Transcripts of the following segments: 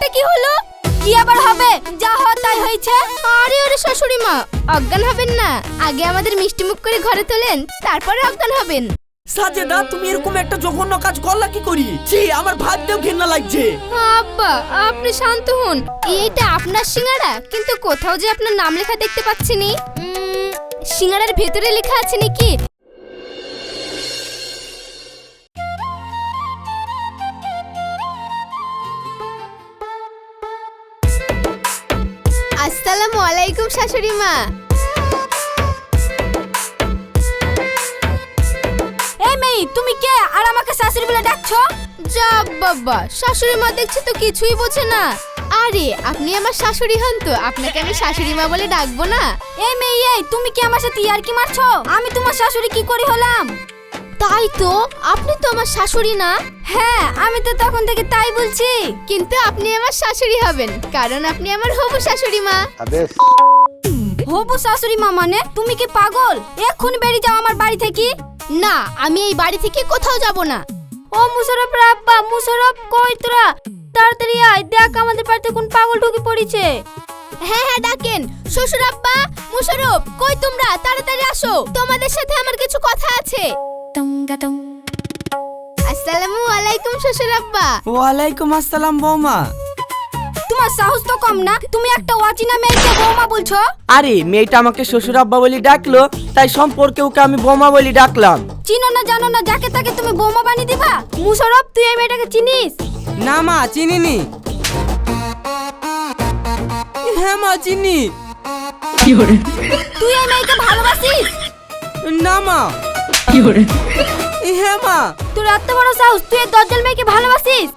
এটা কি হলো? কি আবার হবে? যা হওয়ার তাই হয়েছে। আরে ওরে শাশুড়ি মা, অজ্ঞান হবেন না। আগে আমাদের মিষ্টি মুখ করে ঘরে তোলেন, তারপরে অজ্ঞান হবেন। সাজেদা, তুমি এরকম একটা জঘন্য কাজ করলা কি করি? ছি, আমার ভাবতেও ঘৃণা লাগছে। আব্বা আপনি শান্ত হন। এইটা আপনার সিঙ্গারা, কিন্তু কোথাও যে আপনার নাম লেখা দেখতে পাচ্ছি নি। সিঙ্গারার ভেতরে লেখা আছে নাকি? আসসালামু আলাইকুম শাশুড়ি মা। এই মেয়ে, তুমি কে আর আমাকে শাশুড়ি বলে ডাকছো? যা বাবা, শাশুড়ি মা দেখছি তো কিছুই বোঝে না। আরে আপনি আমার শাশুড়ি হন তো আপনাকে আমি শাশুড়ি মা বলে ডাকবো না? এই মেয়ে, এই তুমি কি আমার সাথে ইয়ার্কি মারছো? আমি তোমার শাশুড়ি কি করে হলাম? তাই তো, আপনি তো আমার শাশুড়ি না? হ্যাঁ, আমি তো তখন থেকে তাই বলছি। কিন্তু আপনি আমার শাশুড়ি হবেন, কারণ আপনি আমার হবু শাশুড়ি মা। হবু শাশুড়ি মা মানে? তুমি কি পাগল? এক্ষুনি বেরিয়ে যাও আমার বাড়ি থেকে। না, আমি এই বাড়ি থেকে কোথাও যাব না। ও মুশারফ আব্বা, মুশারফ কই তোরা? তাড়াতাড়ি আয়, দেখ আমাদের বাড়িতে কোন পাগল ঢুকে পড়েছে। হ্যাঁ হ্যাঁ ডাকেন। শ্বশুর আব্বা, মুশারফ কই তোমরা? তাড়াতাড়ি আসো, তোমাদের সাথে আমার কিছু কথা আছে। আসসালামু আলাইকুম শ্বশুর আব্বা। ওয়ালাইকুম আসসালাম বৌমা। তোমার সাহস তো কম না, তুমি একটা অচেনা মেয়েকে বৌমা বলছো? আরে মেয়েটা আমাকে শ্বশুর আব্বা বলি ডাকলো, তাই সম্পর্কে ওকে আমি বৌমা বলি ডাকলাম। চিনো না জানো না, যাকে তাকে তুমি বৌমা বানিয়ে দিবা? মুশারফ, তুই এই মেয়েটাকে চিনিস? না মা, চিনিনি। হ্যাঁ মা, চিনি। তুই এই মেয়েকে ভালোবাসিস? না মা। হ্যাঁ মা। তোর এত বড় সাহস, তুই এই দজ্জাল মেয়েকে ভালোবাসিস?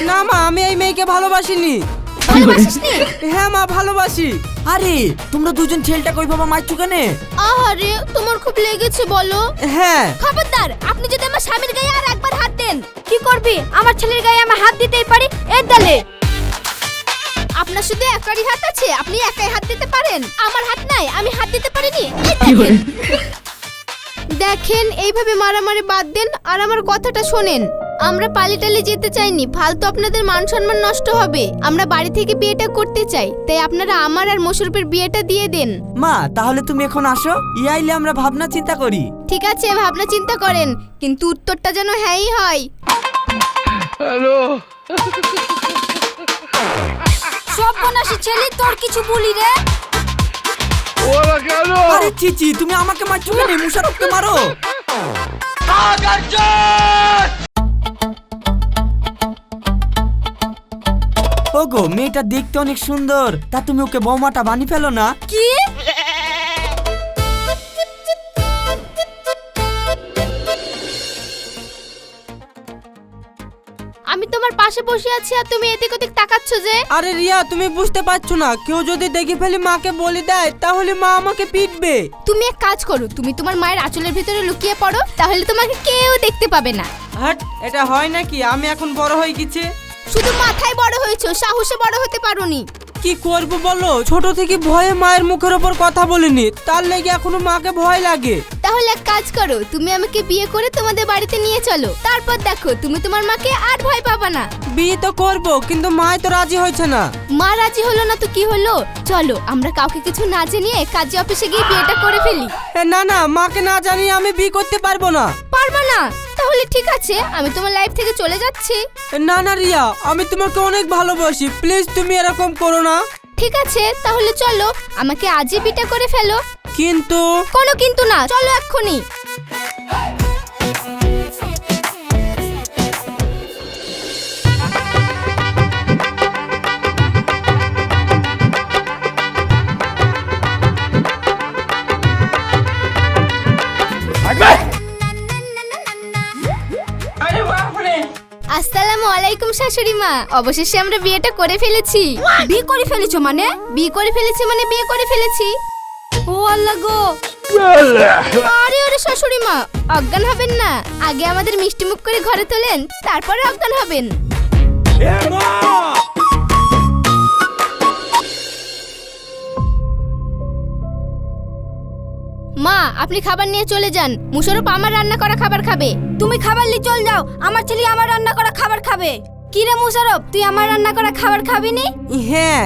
না মা, আমি এই মেয়েকে ভালোবাসিনি। ভালোবাসিসনি? হ্যাঁ মা, ভালোবাসি। আরে তোমরা দুজন ছেলেটা কই বাবা মারছো কেন? আহারে, তোমার খুব লেগেছে বলো? হ্যাঁ। খবরদার, আপনি যদি আমার স্বামীর গায়ে আর একবার হাত দেন। কি করবি? আমার ছেলের গায়ে আমি হাত দিতেই পারি, এই দালে। আপনার শুধু একারই হাত আছে, আপনি একাই হাত দিতে পারেন। আমার হাত নাই, আমি হাত দিতে পারিনি। দেখেন, এইভাবে মারামারি বাদ দেন আর আমার কথাটা শোনেন। আমরা পালিটালি যেতে চাইনি, ফালতু আপনাদের মান সম্মান নষ্ট হবে। আমরা বাড়ি থেকে বিয়েটা করতে চাই, তাই আপনারা আমার আর মোশারফের বিয়েটা দিয়ে দেন। মা, তাহলে তুমি এখন আসো, ইয়াইলে আমরা ভাবনা চিন্তা করি। ঠিক আছে, ভাবনা চিন্তা করেন, কিন্তু উত্তরটা যেন হ্যাঁই হয়। হ্যালো। সব বনাসী ছেলে, তোর কিছু বলি রে? ওরা কেন? আরে চিচি, তুমি আমাকে মারছো কেন? মুশারফকে মারো। ওগো, মেয়েটা দেখতে অনেক সুন্দর, তা তুমি ওকে বৌমাটা বানিয়ে ফেলো না? কি? আমি তোমার পাশে বসে আছি আর তুমি এদিক ওদিক তাকাচ্ছ যে? আরে রিয়া, তুমি বুঝতে পারছো না, কেউ যদি দেখে ফেলে মাকে বলে দেয় তাহলে মা আমাকে পিটবে। তুমি এক কাজ করো, তুমি তোমার মায়ের আঁচলের ভিতরে লুকিয়ে পড়ো, তাহলে তোমাকে কেউ দেখতে পাবে না। হাট, এটা হয় নাকি? আমি এখন বড় হয়ে গেছি। শুধু মাথায় বড় হয়েছো, সাহসে বড় হতে পারোনি। কি করব বলো, ছোট থেকে ভয়ে মায়ের মুখের ওপর কথা বলিনি, তার লেগে এখনো মাকে ভয় লাগে। তাহলে এক কাজ করো, তুমি আমাকে বিয়ে করে তোমাদের বাড়িতে নিয়ে চলো, তারপর দেখো তুমি তোমার মাকে আর ভয় পাবা না। বিয়ে তো করব, কিন্তু মা তো রাজি হয়েছে না। মা রাজি হলো না তো কি হলো? চলো আমরা কাউকে কিছু না জানিয়ে কাজী অফিসে গিয়ে বিয়েটা করে ফেলি। না না, মাকে না জানিয়ে আমি বিয়ে করতে পারবো না। পারবা না? তাহলে ঠিক আছে, আমি তোমার লাইফ থেকে চলে যাচ্ছি। না না রিয়া, আমি তোমাকে অনেক ভালোবাসি, প্লিজ তুমি এরকম করো না। ঠিক আছে, তাহলে চলো আমাকে আজই বিটা করে ফেলো। কিন্তু কোনো কিন্তু না, চলো এক্ষুনি। আসসালামু আলাইকুম শাশুড়ি মা, অবশেষে আমরা বিয়েটা করে ফেলেছি। বিয়ে করে ফেলেছো মানে? বিয়ে করে ফেলেছি মানে বিয়ে করে ফেলেছি। ও আল্লাহ গো। আরে ওরে শাশুড়ি মা, অজ্ঞান হবেন না। আগে আমাদের মিষ্টি মুখ করে ঘরে তোলেন, তারপরে অজ্ঞান হবেন। মা, আপনি খাবার নিয়ে চলে যান। মুশারফ আমার রান্না করা খাবার খাবে। তুমি খাবার নিয়ে চল যাও, আমার ছেলে আমার রান্না করা খাবার খাবে। কি রে মুশারফ, তুই আমার রান্না করা খাবার খাবি নি? হ্যাঁ।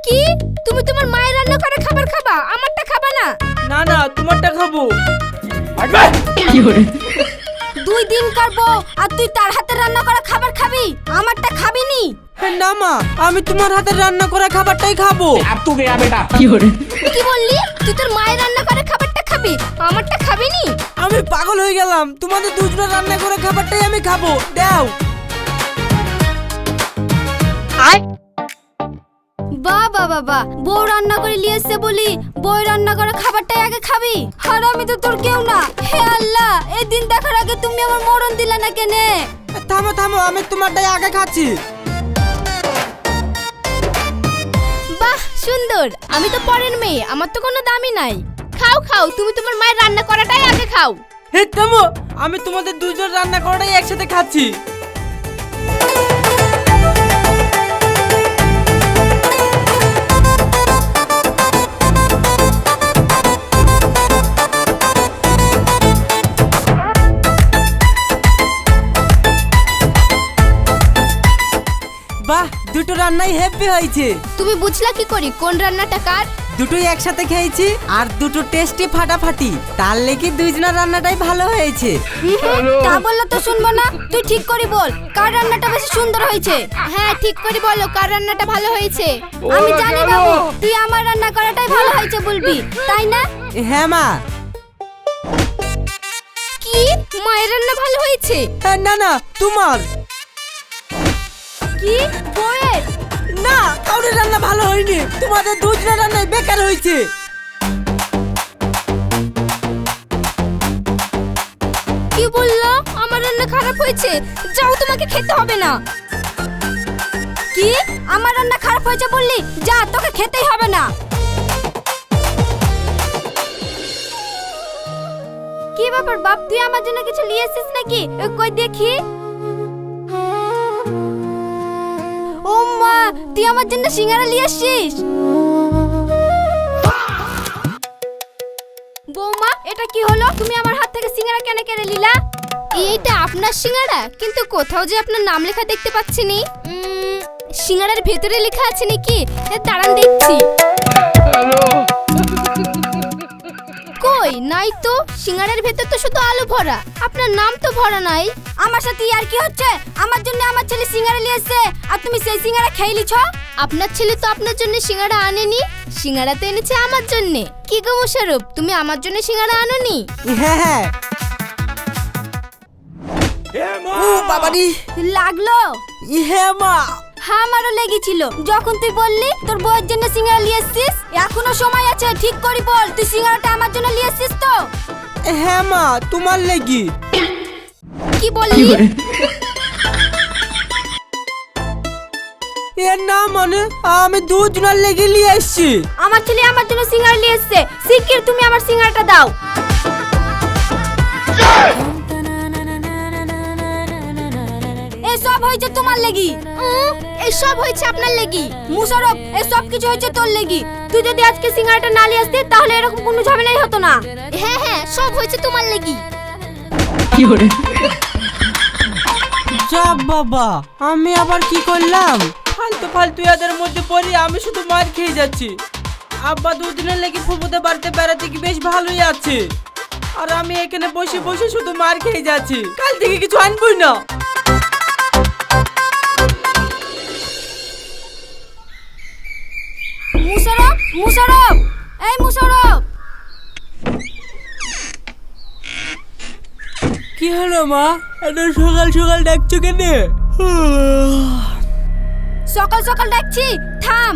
কি তুমি তোমার মায়ের রান্না করা খাবার খাবা, আমারটা খাবা না? না না, তোমারটা খাবো। 2 দিন করবো আর তুই তার হাতে রান্না করা খাবার খাবি, আমারটা খাবি নি? না মা, আমি তোমার হাতের রান্না করা খাবারটাই খাবো। কি বললি? তুই তোর মায়ের রান্না করা খাবারটা খাবি, আমারটা খাবি নি? আমি পাগল হয়ে গেলাম, তোমাদের দুজনের রান্না করা খাবারটাই আমি খাবো, দাও। বাবা বাবা, বউ রান্না করে নিয়ে এসছে বলি বউ রান্না করা খাবারটাই আগে খাবি? আর আমি তো তোর কেউ না। হে আল্লাহ, এই দিন দেখার আগে তুমি আমার মরণ দিলা না কেনে? থামো থামো, আমি তোমারটাই আগে খাচ্ছি। বাহ সুন্দর, আমি তো পরের মেয়ে, আমার তো কোনো দামই নাই। খাও খাও, তুমি তোমার মায়ের রান্না করাটাই আগে খাও। হে থামো, আমি তোমাদের দুজন রান্না করাটাই একসাথে খাচ্ছি। বাহ, দুটো রান্নাই হেভি হয়েছে। তুমি বুঝলা কি করি কোন রান্নাটা কার? দুটোই একসাথে খেয়েছি আর দুটো টেস্টি ফাটাফাটি, তার লেগে দুইজনের রান্নাটাই ভালো হয়েছে। তা বললে তো শুনবো না, তুই ঠিক করে বল কার রান্নাটা বেশি সুন্দর হয়েছে। হ্যাঁ ঠিক করে বলো কার রান্নাটা ভালো হয়েছে। আমি জানি বাবু, তুই আমার রান্না করাটাই ভালো হয়েছে বলবি, তাই না? হ্যাঁ মা। কি মায়ের রান্না ভালো হয়েছে? না না, তোমার। কি বউয়ের? না, কাউরের রান্না ভালো হয়নি, তোমাদের দুজনের রান্নাই বেকার হয়েছে। কি বললো আমার রান্না খারাপ হয়েছে? যাও, তোমাকে খেতে হবে না। কি আমার রান্না খারাপ হয়েছে বললি? যা, তোকে খেতেই হবে না। কি ব্যাপার বাপ, তুই আমার জন্য কিছু নিয়ে এসেছিস নাকি? কই দেখি। ও মা, তুই আমার জন্য সিঙ্গারা নিয়ে আসছিস? বৌমা, এটা কি হলো? তুমি আমার হাত থেকে সিঙ্গারা কেন কেড়ে নিলা? এইটা আপনার সিঙ্গারা, কিন্তু কোথাও যে আপনার নাম লেখা দেখতে পাচ্ছি নি। সিঙ্গারার ভেতরে লেখা আছে নাকি? দাঁড়ান দেখছি। কই নাই তো, সিঙ্গারার ভেতর তো শুধু আলু ভরা, আপনার নাম তো ভরা নাই। আমার সাথে আর কি হচ্ছে? আমার জন্য আমার ছেলে সিঙ্গারা নিয়ে এসেছে আর তুমি সেই সিঙ্গারা খেয়ে লিছো? আপনার ছেলে তো আপনার জন্য সিঙ্গারা আনেনি, সিঙ্গারা তো এনেছে আমার জন্য। কি গো মুশারফ, তুমি আমার জন্য সিঙ্গারা আনোনি? হ্যাঁ হ্যাঁ। ও বাবারি, লাগলো? হ্যাঁ মা। হ্যাঁ, আমারও লেগেছিল যখন তুই বললি তোর বউয়ের জন্য সিঙ্গারা নিয়ে এসেছিস। এখনো সময় আছে, ঠিক করে বল তুই সিঙ্গারাটা আমার জন্য নিয়ে এসেছিস তো? হ্যাঁ মা, তোমার লেগি। কি বললি? এর না মানে, আমি দুজনের লেগে নিয়ে এসছি। আমার ছেলে আমার জন্য সিঙ্গারা নিয়ে এসেছে, শিগগির তুমি আমার সিঙ্গারাটা দাও। এসব হয়েছে তোমার লেগি। এসব হয়েছে আপনার লেগি। মুশারফ, এসব কিছু হয়েছে তোর লেগি। তুই যদি আজকে সিঙ্গারাটা না নিয়ে আসতি তাহলে এরকম কোনো ঝামেলাই হতো না। হ্যাঁ হ্যাঁ, সব হয়েছে তোমার লেগি। যা বাবা, আমি আবার কি করলাম? ফালতু ফালতু এদের মধ্যে পড়ি আমি শুধু মার খেয়ে যাচ্ছি। আব্বা দুদিনের লেগে ফুপুতে বাড়িতে বেড়াতে কি বেশ ভালোই আছে, আর আমি এখানে বসে বসে শুধু মার খেয়ে যাচ্ছি। কাল থেকে কিছু আনবই না। মুশারফ, মুশারফ, এই মুশারফ। কি হলো মা, এত সকাল সকাল ডাকছো কেন? সকাল সকাল ডাকছি, থাম।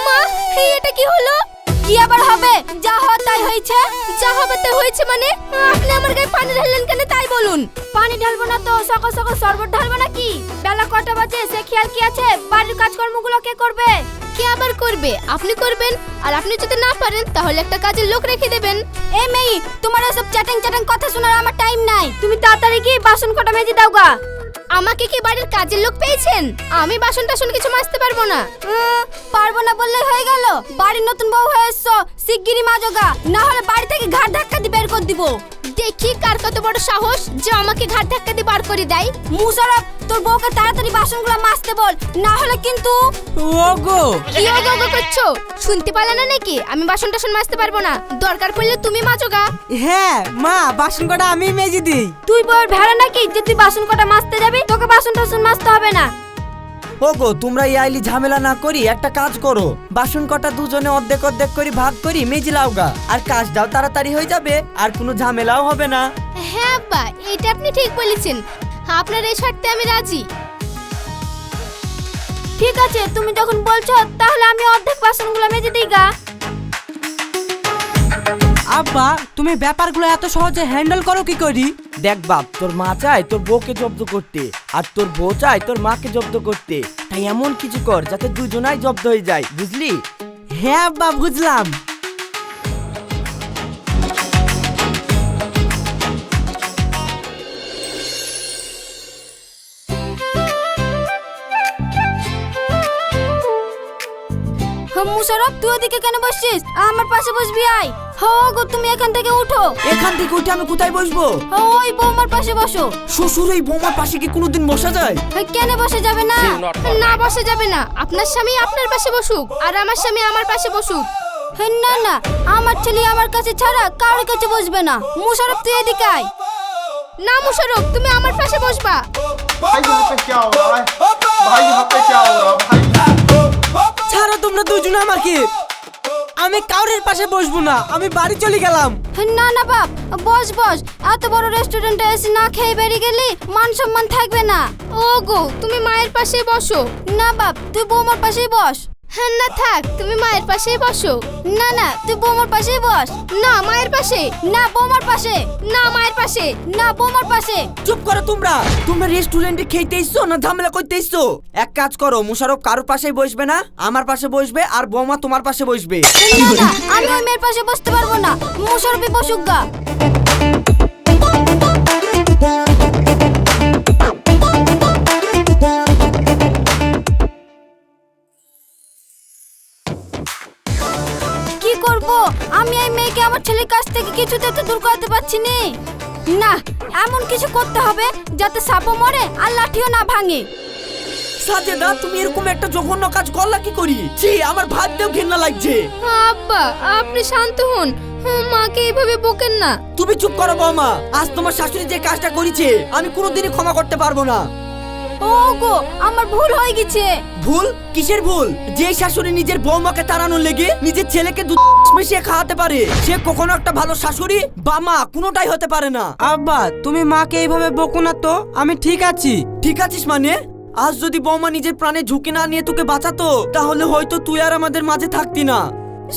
মা, এটা কি হলো? কি আবার হবে? যা হওয়ার তাই হয়েছে। যা হবে তাই হয়েছে মানে? আপনি আমার গায়ে পানি ঢাললেন কেন তাই বলুন। পানি ঢালবো না তো সকাল সকাল শরবত ঢালবো নাকি? বেলা কটা বাজে সে খেয়াল কি আছে? বাড়ির কাজকর্মগুলো কে করবে? কে আবার করবে? আপনি করবেন। আর আপনি যদি না পারেন তাহলে একটা কাজের লোক রেখে দেবেন। এই মেয়ে, তোমার এসব চ্যাটিং চ্যাটিং কথা শোনার আমার টাইম নাই। তুমি তাড়াতাড়ি গিয়ে বাসন কটা মেজে দাও গা। আমাকে কি বাড়ির কাজের লোক পেয়েছেন? আমি বাসন টাসন কিছু মাজতে পারবো না। পারবো না বললে হয়ে গেল? বাড়ির নতুন বউ হয়ে এসছো, শিগগিরই মাজোগা, না হলে বাড়ি থেকে ঘাট ধাক্কা দিয়ে বের করে দিব। দেখি কার কত বড় সাহস যে আমাকে ঘাট ধাক্কা দিয়ে বার করে দেয়। মুশারফ, তোর বউকে তাড়াতাড়ি বাসনগুলো মাজতে বল, না হলে কিন্তু। ওগো কি ওগো করছো? শুনতে পারলে না নাকি আমি বাসন টাসন মাজতে পারবো না? দরকার পড়লে তুমি মাজোগা। হ্যাঁ মা, বাসন কটা আমি মেজে দিই। তুই বউর ভেড়া নাকি যে তুই বাসন কটা মাজতে যাবি? তোকে বাসন টাসন মাজতে হবে না। ওগো, তোমরা এই আইলি ঝামেলা না করি একটা কাজ করো, বাসন কটা দুজনে অর্ধেক অর্ধেক করে ভাগ করি মেজে লাওগা, আর কাজটাও তাড়াতাড়ি হয়ে যাবে আর কোনো ঝামেলাও হবে না। হ্যাঁ আব্বা, এটা আপনি ঠিক বলেছেন। আপনার এই শর্তে আমি রাজি। ঠিক আছে, তুমি যখন বলছো তাহলে আমি অর্ধেক বাসনগুলো মেজে দিই গা। আব্বা, তুমি ব্যাপারগুলো এত সহজে হ্যান্ডেল করো কি করি? দেখ বাপ, তোর মা চায় তোর বউকে জব্দ করতে, আর তোর বউ চায় তোর মাকে জব্দ করতে, তাই এমন কিছু কর যাতে দুজনাই জব্দ হয়ে যায়, বুঝলি? হ্যাঁ আব্বা, বুঝলাম। মুশারফ, তুই ওদিকে কেন বসছিস? আমার পাশে বসবি আয়। হো গো, তুমি এখান থেকে উঠো। এখান থেকে উঠে আমি কোথায় বসবো? ওই বৌমার পাশে বসো। শ্বশুর এই বৌমার পাশে কি কোনোদিন বসা যায়? কেন বসে যাবে না? না বসে যাবে না। আপনার স্বামী আপনার পাশে বসুক, আর আমার স্বামী আমার পাশে বসুক। না না, আমার ছেলে আমার কাছে ছাড়া কারোর কাছে বসবে না। মুশারফ, তুই এদিকে আয়। না মুশারফ, তুমি আমার পাশে বসবা। भाई यहाँ पे क्या हो रहा है? भाई यहाँ पे क्या हो रहा है? भाई ছাড়ো তোমরা দুজনে আমাকে। আমি কাউরের পাশে বসবো না, আমি বাড়ি চলে গেলাম। না না বাপ, বস বস। এত বড় রেস্টুরেন্টে এসে না খেয়ে বেরিয়ে গেলি মান সম্মান থাকবে না। ও গো, তুমি মায়ের পাশে বসো। না বাপ, তুই বৌমার পাশেই বস। হ্যাঁ না, থাক, তুমি মায়ের পাশেই বসো। না না, তুই বৌমার পাশেই বস। না, মায়ের পাশে। না, বৌমার পাশে। না, মায়ের পাশে। না, বৌমার পাশে। চুপ করো তোমরা। তোমরা রেস্টুরেন্টে খেতে এসছো না ঝামেলা করতে এসছো? এক কাজ করো, মুশারফ কারোর পাশেই বসবে না, আমার পাশে বসবে, আর বৌমা তোমার পাশে বসবে। না না, আমি ওই মেয়ের পাশে বসতে পারবো না। মুশারফই বসুক গা। কি করব? আমি এই মেয়েকে আমার ছেলের কাছ থেকে কিছুতে তো দূর করতে পারছি নি। না, এমন কিছু করতে হবে যাতে সাপও মরে আর লাঠিও না ভাঙে। সাজেদা, তুমি এরকম একটা জঘন্য কাজ করলা কি করি? ছি, আমার ভাবতেও ঘৃণা লাগছে। আব্বা, আপনি শান্ত হন, মাকে এইভাবে বকেন না। তুমি চুপ করো বৌমা। আজ তোমার শাশুড়ি যে কাজটা করেছে আমি কোনোদিনই ক্ষমা করতে পারবো না। ওগো, আমার ভুল হয়ে গেছে। ভুল? কিসের ভুল? যে শাশুড়ি নিজের বৌমাকে তাড়ানোর লেগে নিজের ছেলেকে দুধ মিশিয়ে খাওয়াতে পারে, সে কখনো একটা ভালো শাশুড়ি বা মা কোনোটাই হতে পারে না। আব্বা, তুমি মাকে এইভাবে বকো না তো। আমি ঠিক আছি। ঠিক আছিস মানে? আজ যদি বৌমা নিজের প্রাণে ঝুঁকি না নিয়ে তোকে বাঁচাতো, তাহলে হয়তো তুই আর আমাদের মাঝে থাকতি না।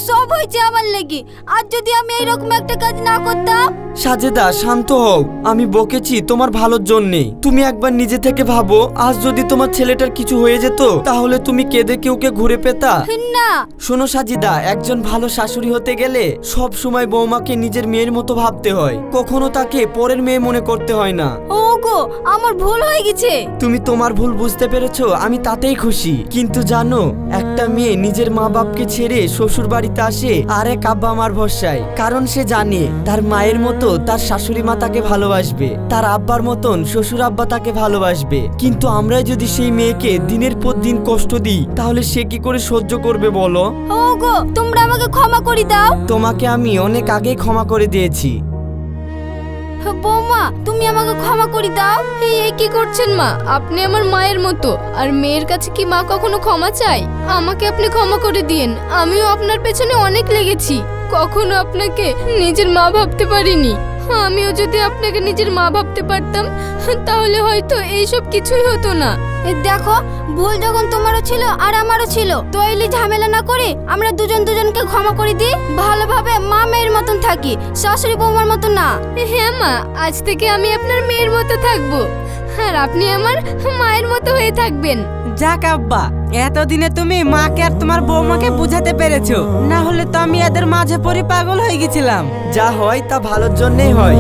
সব হয়েছে আমার লেগে। আর যদি আমি এইরকম একটা কাজ না করতাম। সাজেদা, শান্ত হও। আমি বকেছি তোমার ভালোর জন্যে। তুমি একবার নিজে থেকে ভাবো, আজ যদি তোমার ছেলেটার কিছু হয়ে যেত তাহলে তুমি কেঁদে কেউকে ঘুরে পেতা? না। শোনো সাজিদা, একজন ভালো শাশুড়ি হতে গেলে সব সময় বৌমাকে নিজের মেয়ের মতো ভাবতে হয়, কখনো তাকে পরের মেয়ে মনে করতে হয় না। ওগো, আমার ভুল হয়ে গেছে। তুমি তোমার ভুল বুঝতে পেরেছো, আমি তাতেই খুশি। কিন্তু জানো, একটা মেয়ে নিজের মা বাপকে ছেড়ে শ্বশুর বাড়িতে আসে আর এক আব্বা আমার ভরসায়, কারণ সে জানে তার মায়ের মতো তার শাশুড়ি মা তাকে ভালোবাসবে, তার আব্বার মতন শ্বশুর আব্বা তাকে ভালোবাসবে। কিন্তু আমরা যদি সেই মেয়েকে দিনের পর দিন কষ্ট দিই তাহলে সে কি করে সহ্য করবে বলো? ওগো, তোমরা আমাকে ক্ষমা করে দাও। তোমাকে আমি অনেক আগেই ক্ষমা করে দিয়েছি। বৌমা, তুমি আমাকে ক্ষমা করে দাও। এই কি করছেন মা? আপনি আমার মায়ের মতো, আর মেয়ের কাছে কি মা কখনো ক্ষমা চায়? আমাকে আপনি ক্ষমা করে দিন। আমিও আপনার পেছনে অনেক লেগেছি, কখনো আপনাকে নিজের মা ভাবতে পারিনি। আমিও যদি আপনাকে নিজের মা ভাবতে পারতাম তাহলে হয়তো এইসব কিছুই হতো না। দেখো, ভুল যখন তোমারও ছিল আর আমারও ছিল, তো এলি ঝামেলা না করে আমরা দুজন দুজনকে ক্ষমা করে দিই, ভালোভাবে মা মেয়ের মতন থাকি, শাশুড়ি বৌমার মতো না। হ্যাঁ মা, আজ থেকে আমি আপনার মেয়ের মতো থাকবো, আর আপনি আমার মায়ের মতো হয়ে থাকবেন। যাক আব্বা, এতদিনে তুমি মাকে আর তোমার বৌমাকে বুঝাতে পেরেছো, না হলে তো আমি এদের মাঝে পড়ে পাগল হয়ে গেছিলাম। যা হয় তা ভালোর জন্যই হয়।